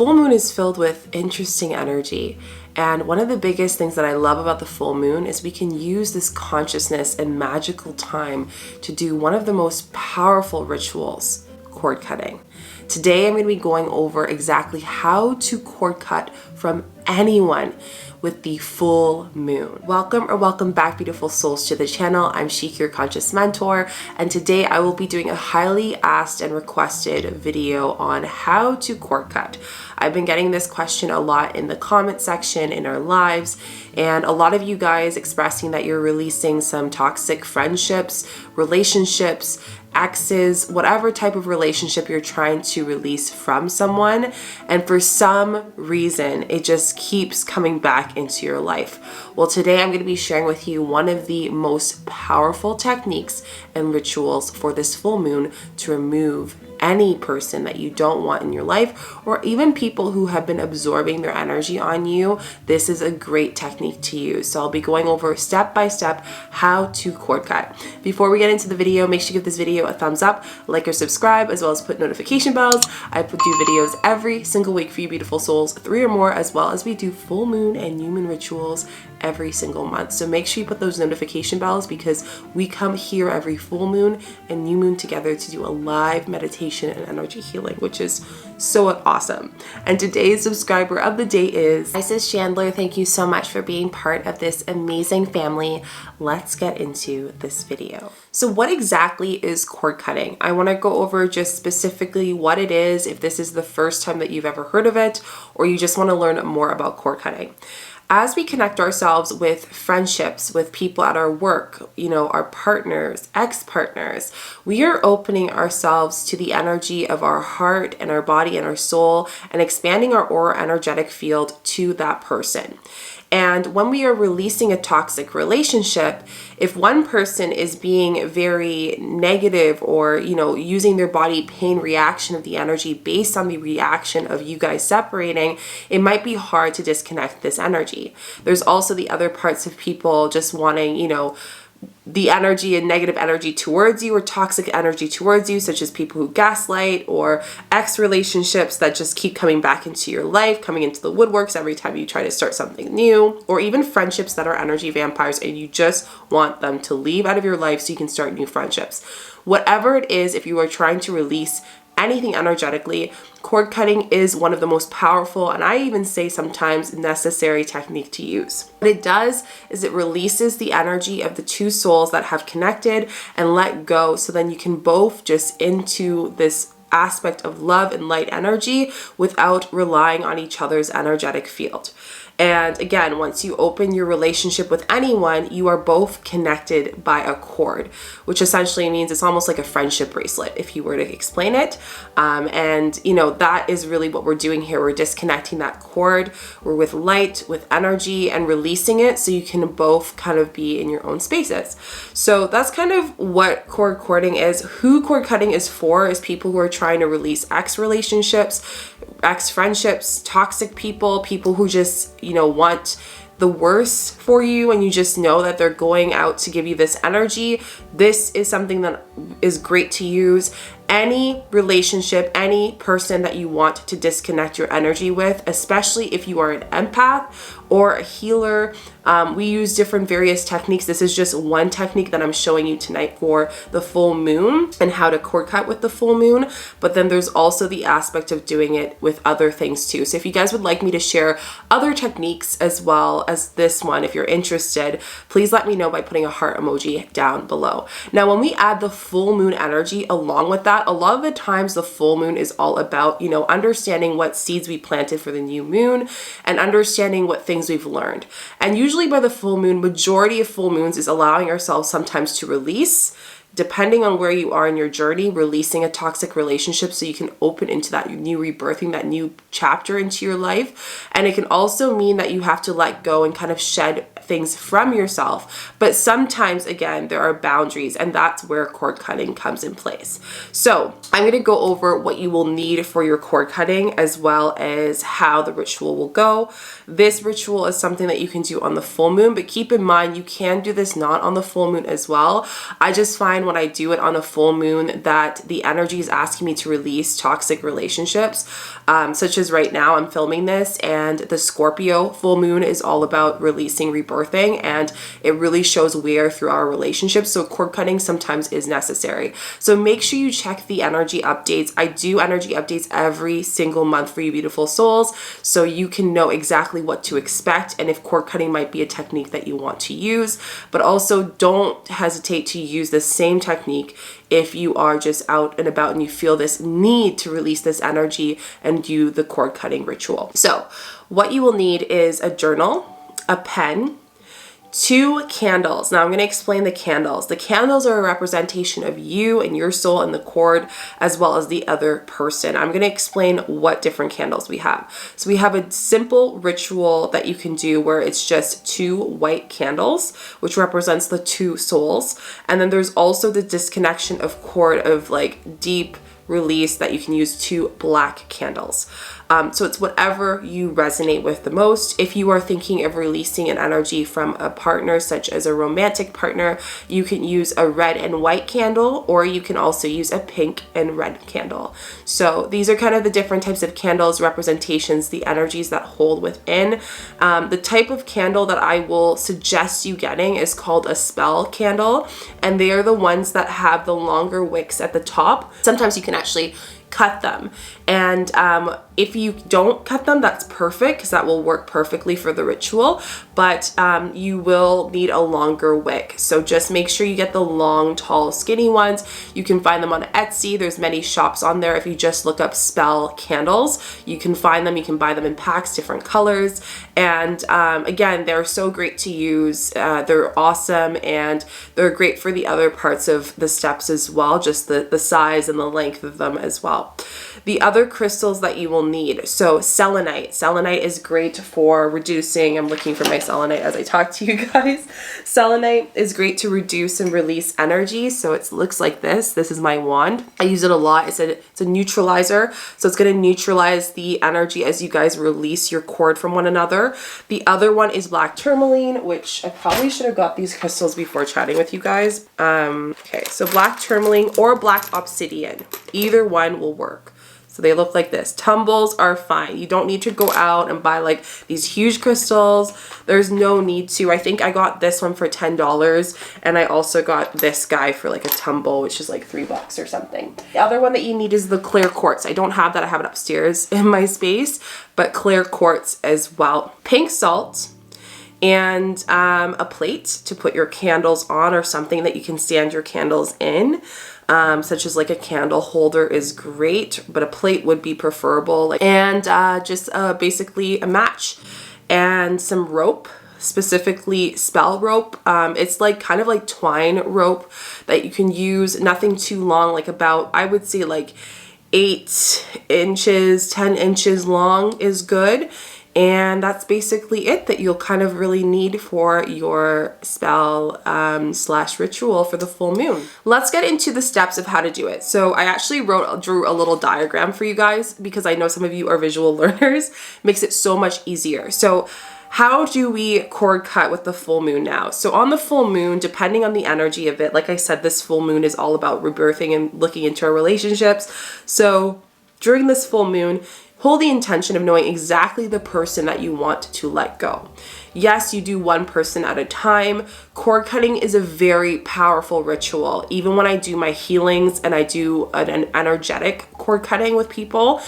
Full moon is filled with interesting energy, and one of the biggest things that I love about the full moon is we can use this consciousness and magical time to do one of the most powerful rituals, cord cutting. Today I'm going to be going over exactly how to cord cut from anyone with the full moon. Welcome back, beautiful souls, to the channel. I'm Shika, your conscious mentor, and today I will be doing a highly asked and requested video on how to cord cut. I've been getting this question a lot in the comment section in our lives, and a lot of you guys expressing that you're releasing some toxic friendships, relationships, exes, whatever type of relationship you're trying to release from someone, and for some reason it just keeps coming back into your life. Well, today I'm going to be sharing with you one of the most powerful techniques and rituals for this full moon to remove any person that you don't want in your life, or even people who have been absorbing their energy on you. This is a great technique to use. So I'll be going over step by step how to cord cut. Before we get into the video, make sure you give this video a thumbs up, like or subscribe, as well as put notification bells. I do videos every single week for you beautiful souls, 3 or more, as well as we do full moon and new moon rituals every single month. So make sure you put those notification bells, because we come here every full moon and new moon together to do a live meditation and energy healing, which is so awesome. And today's subscriber of the day is Isis Chandler. Thank you so much for being part of this amazing family. Let's get into this video. So what exactly is cord cutting? I want to go over just specifically what it is, if this is the first time that you've ever heard of it, or you just want to learn more about cord cutting. As we connect ourselves with friendships, with people at our work, our partners, ex-partners, we are opening ourselves to the energy of our heart and our body and our soul, and expanding our aura energetic field to that person. And when we are releasing a toxic relationship, if one person is being very negative or, using their body pain reaction of the energy based on the reaction of you guys separating, it might be hard to disconnect this energy. There's also the other parts of people just wanting, the energy and negative energy towards you, or toxic energy towards you, such as people who gaslight, or ex relationships that just keep coming back into your life, coming into the woodworks every time you try to start something new, or even friendships that are energy vampires and you just want them to leave out of your life so you can start new friendships. Whatever it is, if you are trying to release anything energetically, cord cutting is one of the most powerful, and I even say sometimes necessary, technique to use. What it does is it releases the energy of the two souls that have connected and let go, so then you can both just into this aspect of love and light energy without relying on each other's energetic field. And again, once you open your relationship with anyone, you are both connected by a cord, which essentially means it's almost like a friendship bracelet, if you were to explain it. That is really what we're doing here. We're disconnecting that cord. We're with light, with energy, and releasing it so you can both kind of be in your own spaces. So that's kind of what cord cutting is. Who cord cutting is for is people who are trying to release ex relationships, ex friendships, toxic people who just, want the worst for you, and you just know that they're going out to give you this energy. This is something that is great to use. Any relationship, any person that you want to disconnect your energy with, especially if you are an empath or a healer. We use different various techniques. This is just one technique that I'm showing you tonight for the full moon and how to cord cut with the full moon. But then there's also the aspect of doing it with other things too. So if you guys would like me to share other techniques as well as this one, if you're interested, please let me know by putting a heart emoji down below. Now, when we add the full moon energy along with that, a lot of the times the full moon is all about, understanding what seeds we planted for the new moon and understanding what things we've learned. And usually by the full moon, majority of full moons is allowing ourselves sometimes to release, depending on where you are in your journey, releasing a toxic relationship so you can open into that new rebirthing, that new chapter into your life. And it can also mean that you have to let go and kind of shed things from yourself. But sometimes, again, there are boundaries, and that's where cord cutting comes in place. So I'm going to go over what you will need for your cord cutting, as well as how the ritual will go. This ritual is something that you can do on the full moon, but keep in mind you can do this not on the full moon as well. I just find when I do it on a full moon that the energy is asking me to release toxic relationships, such as right now I'm filming this, and the Scorpio full moon is all about releasing, rebirthing, and it really shows wear through our relationships. So cord cutting sometimes is necessary. So make sure you check the energy updates. I do energy updates every single month for you beautiful souls, so you can know exactly what to expect and if cord cutting might be a technique that you want to use. But also don't hesitate to use the same technique if you are just out and about and you feel this need to release this energy and do the cord cutting ritual. So what you will need is a journal, a pen, 2 candles. Now I'm going to explain the candles. The candles are a representation of you and your soul and the cord, as well as the other person. I'm going to explain what different candles we have. So we have a simple ritual that you can do where it's just 2 white candles, which represents the 2 souls. And then there's also the disconnection of cord, of like deep release, that you can use 2 black candles. So it's whatever you resonate with the most. If you are thinking of releasing an energy from a partner, such as a romantic partner, you can use a red and white candle, or you can also use a pink and red candle. So these are kind of the different types of candles, representations, the energies that hold within. The type of candle that I will suggest you getting is called a spell candle, and they are the ones that have the longer wicks at the top. Sometimes you can actually cut them, and if you don't cut them, that's perfect, because that will work perfectly for the ritual, but you will need a longer wick. So just make sure you get the long, tall, skinny ones. You can find them on Etsy. There's many shops on there. If you just look up spell candles, you can find them. You can buy them in packs, different colors, and again, they're so great to use. They're awesome, and they're great for the other parts of the steps as well, just the size and the length of them as well. The other crystals that you will need, so selenite. Selenite is great for reducing. I'm looking for my selenite as I talk to you guys. Selenite is great to reduce and release energy. So it looks like this. This is my wand. I use it a lot. It's a neutralizer. So it's going to neutralize the energy as you guys release your cord from one another. The other one is black tourmaline, which I probably should have got these crystals before chatting with you guys. Okay, so black tourmaline or black obsidian. Either one will work. So they look like this. Tumbles are fine. You don't need to go out and buy like these huge crystals. There's no need to. I think I got this one for $10, and I also got this guy for like a tumble, which is like $3 or something. The other one that you need is the clear quartz. I don't have that. I have it upstairs in my space, but clear quartz as well. Pink salt, and a plate to put your candles on, or something that you can stand your candles in. Such as like a candle holder is great, but a plate would be preferable. And just basically a match and some rope, specifically spell rope. It's like kind of like twine rope that you can use, nothing too long, like about, I would say like 8 inches, 10 inches long is good. And that's basically it that you'll kind of really need for your spell slash ritual for the full moon. Let's get into the steps of how to do it. So I actually drew a little diagram for you guys, because I know some of you are visual learners. Makes it so much easier. So how do we cord cut with the full moon now? So on the full moon, depending on the energy of it, like I said, this full moon is all about rebirthing and looking into our relationships. So during this full moon, hold the intention of knowing exactly the person that you want to let go. Yes, you do one person at a time. Cord cutting is a very powerful ritual. Even when I do my healings and I do an energetic cord cutting with people,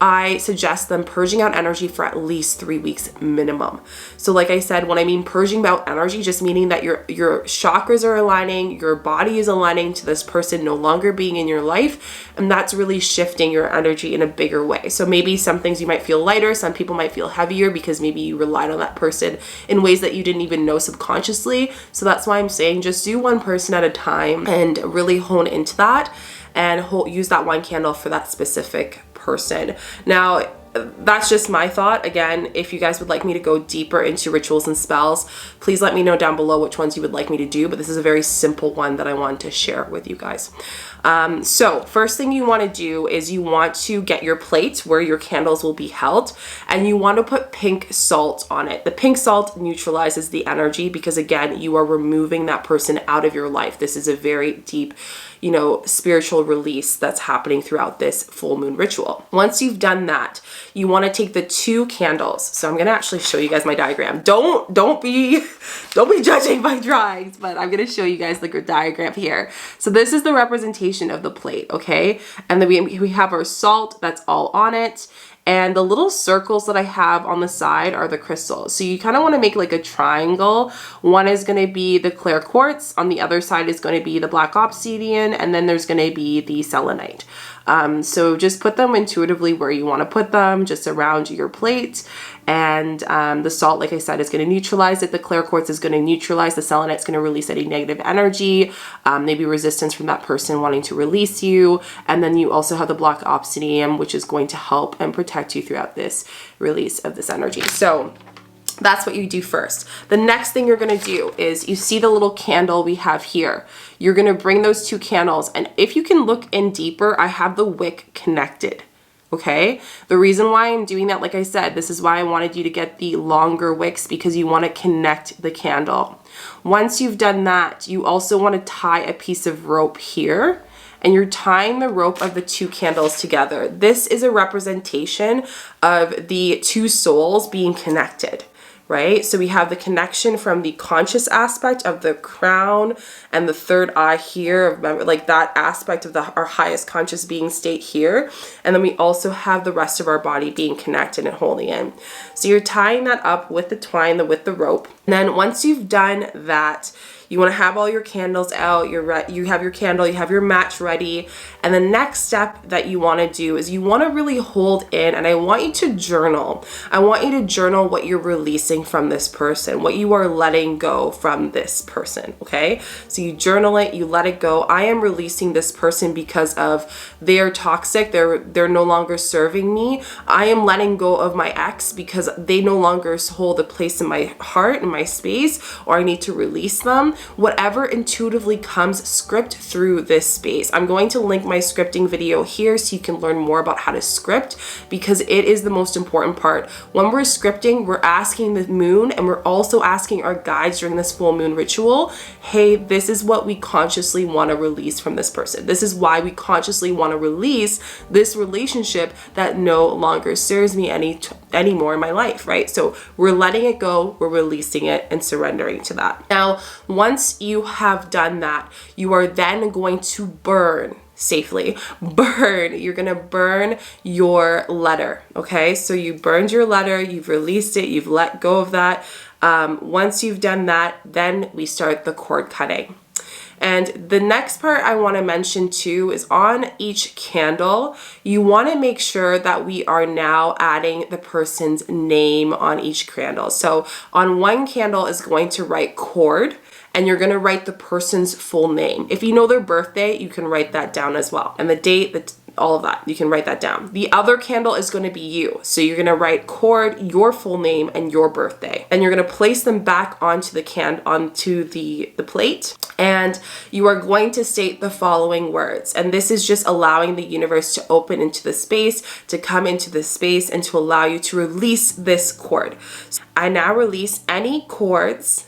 I suggest them purging out energy for at least 3 weeks minimum. So like I said, when I mean purging out energy, just meaning that your chakras are aligning, your body is aligning to this person no longer being in your life, and that's really shifting your energy in a bigger way. So maybe some things you might feel lighter, some people might feel heavier because maybe you relied on that person in ways that you didn't even know subconsciously. So that's why I'm saying just do one person at a time and really hone into that, and use that one candle for that specific person. Now, that's just my thought. Again, if you guys would like me to go deeper into rituals and spells, please let me know down below which ones you would like me to do, but this is a very simple one that I wanted to share with you guys. So first thing you want to do is you want to get your plate where your candles will be held, and you want to put pink salt on it. The pink salt neutralizes the energy because, again, you are removing that person out of your life. This is a very deep, you know, spiritual release that's happening throughout this full moon ritual. Once you've done that, you want to take the 2 candles. So I'm going to actually show you guys my diagram. Don't be judging my drawings, but I'm going to show you guys the diagram here. So this is the representation of the plate, okay? And then we have our salt that's all on it. And the little circles that I have on the side are the crystals. So you kind of want to make like a triangle. One is going to be the clear quartz. On the other side is going to be the black obsidian. And then there's going to be the selenite. So just put them intuitively where you want to put them, just around your plate. And the salt, like I said, is going to neutralize it. The clear quartz is going to neutralize. The selenite is going to release any negative energy, maybe resistance from that person wanting to release you. And then you also have the black obsidian, which is going to help and protect you throughout this release of this energy. So that's what you do first. The next thing you're going to do is, you see the little candle we have here. You're going to bring those 2 candles, and if you can look in deeper, I have the wick connected. Okay, the reason why I'm doing that, like I said, this is why I wanted you to get the longer wicks, because you want to connect the candle. Once you've done that, you also want to tie a piece of rope here, and you're tying the rope of the 2 candles together. This is a representation of the 2 souls being connected. Right? So we have the connection from the conscious aspect of the crown and the third eye here, remember, like that aspect of our highest conscious being state here. And then we also have the rest of our body being connected and holding in. So you're tying that up with the twine, with the rope. And then once you've done that, you want to have all your candles out, you have your candle, you have your match ready. And the next step that you want to do is you want to really hold in, and I want you to journal. I want you to journal what you're releasing from this person, what you are letting go from this person, okay? So you journal it, you let it go. I am releasing this person because of they're toxic, they're no longer serving me. I am letting go of my ex because they no longer hold a place in my heart, in my space, or I need to release them. Whatever intuitively comes, script through this space. I'm going to link my scripting video here so you can learn more about how to script, because it is the most important part. When we're scripting, we're asking the moon, and we're also asking our guides during this full moon ritual, hey, this is what we consciously want to release from this person. This is why we consciously want to release this relationship that no longer serves me anymore in my life, right? So we're letting it go, we're releasing it and surrendering to that. Now, once you have done that, you are then going to burn safely. You're gonna burn your letter, okay? So you burned your letter, you've released it, you've let go of that. Once you've done that, then we start the cord cutting. And the next part I want to mention too is on each candle, you want to make sure that we are now adding the person's name on each candle. So on one candle is going to write Chord, and you're going to write the person's full name. If you know their birthday, you can write that down as well. And the date, all of that, you can write that down. The other candle is going to be you. So you're going to write Chord, your full name, and your birthday. And you're going to place them back onto the plate. And you are going to state the following words. And this is just allowing the universe to open into the space, to come into the space, and to allow you to release this cord. So I now release any cords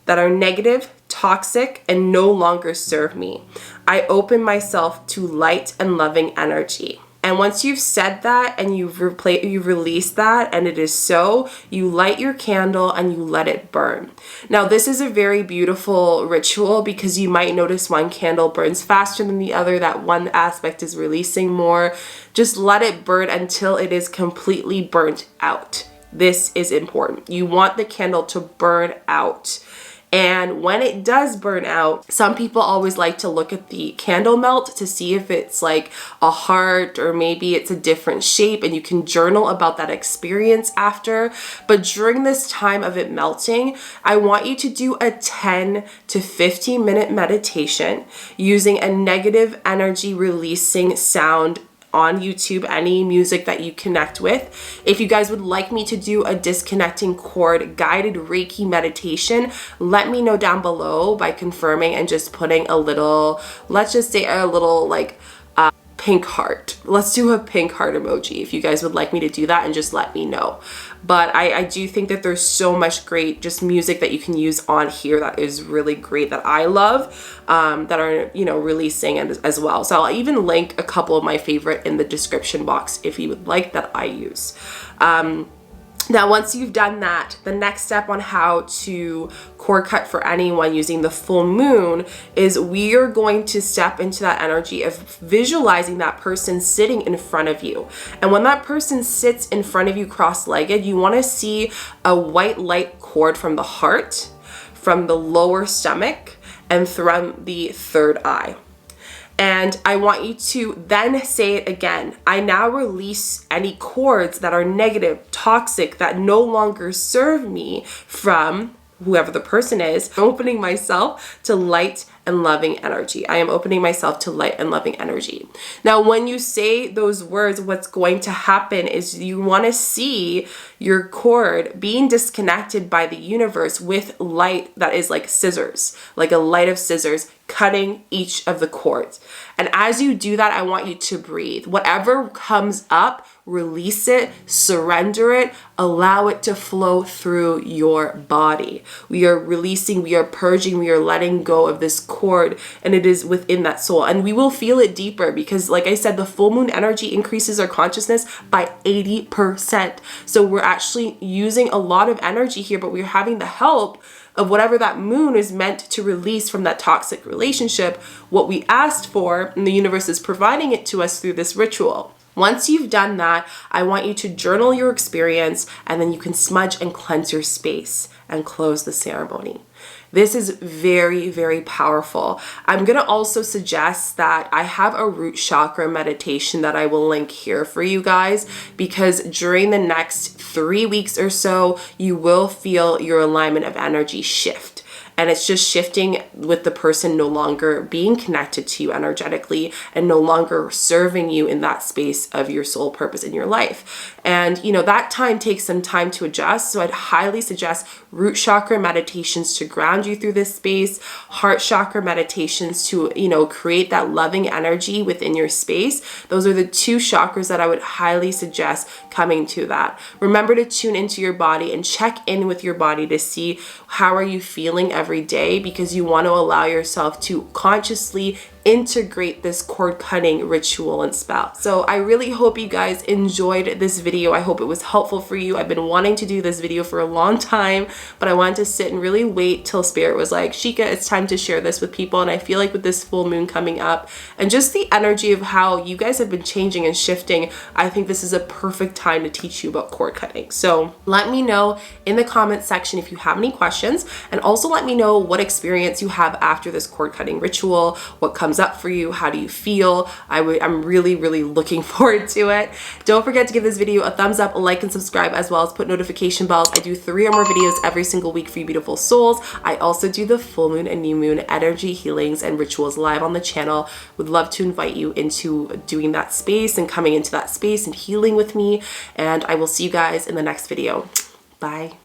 that are negative, toxic, and no longer serve me. I open myself to light and loving energy. And once you've said that and you've released that, and it is so, you light your candle and you let it burn. Now, this is a very beautiful ritual because you might notice one candle burns faster than the other. That one aspect is releasing more. Just let it burn until it is completely burnt out. This is important. You want the candle to burn out. And when it does burn out, some people always like to look at the candle melt to see if it's like a heart or maybe it's a different shape, and you can journal about that experience after. But during this time of it melting, I want you to do a 10 to 15 minute meditation using a negative energy releasing sound on YouTube, any music that you connect with. If you guys would like me to do a disconnecting cord guided Reiki meditation, let me know down below by confirming and just putting a little, let's just say a little like pink heart. Let's do a pink heart emoji if you guys would like me to do that, and just let me know. But I do think that there's so much great just music that you can use on here that is really great, that I love, that are, you know, releasing as well. So I'll even link a couple of my favorite in the description box if you would like, that I use. Now, once you've done that, the next step on how to cord cut for anyone using the full moon is we are going to step into that energy of visualizing that person sitting in front of you. And when that person sits in front of you cross-legged, you want to see a white light cord from the heart, from the lower stomach, and from the third eye. And I want you to then say it again. I now release any cords that are negative, toxic, that no longer serve me, from whoever the person is. I'm opening myself to light and loving energy. I am opening myself to light and loving energy. Now, when you say those words, what's going to happen is you want to see your cord being disconnected by the universe with light that is like scissors, like a light of scissors cutting each of the cords. And as you do that, I want you to breathe. Whatever comes up, release it, surrender it, allow it to flow through your body. We are releasing, we are purging, we are letting go of this cord, and it is within that soul. And we will feel it deeper because, like I said, the full moon energy increases our consciousness by 80%. So we're actually using a lot of energy here, but we're having the help of whatever that moon is meant to release from that toxic relationship, what we asked for, and the universe is providing it to us through this ritual. Once you've done that, I want you to journal your experience, and then you can smudge and cleanse your space and close the ceremony. This is very, very powerful. I'm going to also suggest that I have a root chakra meditation that I will link here for you guys, because during the next 3 weeks or so, you will feel your alignment of energy shift. And it's just shifting with the person no longer being connected to you energetically and no longer serving you in that space of your soul purpose in your life. And, you know, that time takes some time to adjust. So I'd highly suggest root chakra meditations to ground you through this space, heart chakra meditations to, you know, create that loving energy within your space. Those are the two chakras that I would highly suggest coming to that. Remember to tune into your body and check in with your body to see how are you feeling every day, because you want to allow yourself to consciously integrate this cord cutting ritual and spell. So I really hope you guys enjoyed this video. I hope it was helpful for you. I've been wanting to do this video for a long time, but I wanted to sit and really wait till Spirit was like, Shika, it's time to share this with people. And I feel like with this full moon coming up and just the energy of how you guys have been changing and shifting, I think this is a perfect time to teach you about cord cutting. So let me know in the comments section if you have any questions, and also let me know what experience you have after this cord cutting ritual, what comes up for you, how do you feel? I'm really, really looking forward to it. Don't forget to give this video a thumbs up, a like, and subscribe, as well as put notification bells. I do 3 or more videos every single week for you beautiful souls. I also do the full moon and new moon energy healings and rituals live on the channel. Would love to invite you into doing that space and coming into that space and healing with me. And I will see you guys in the next video. Bye.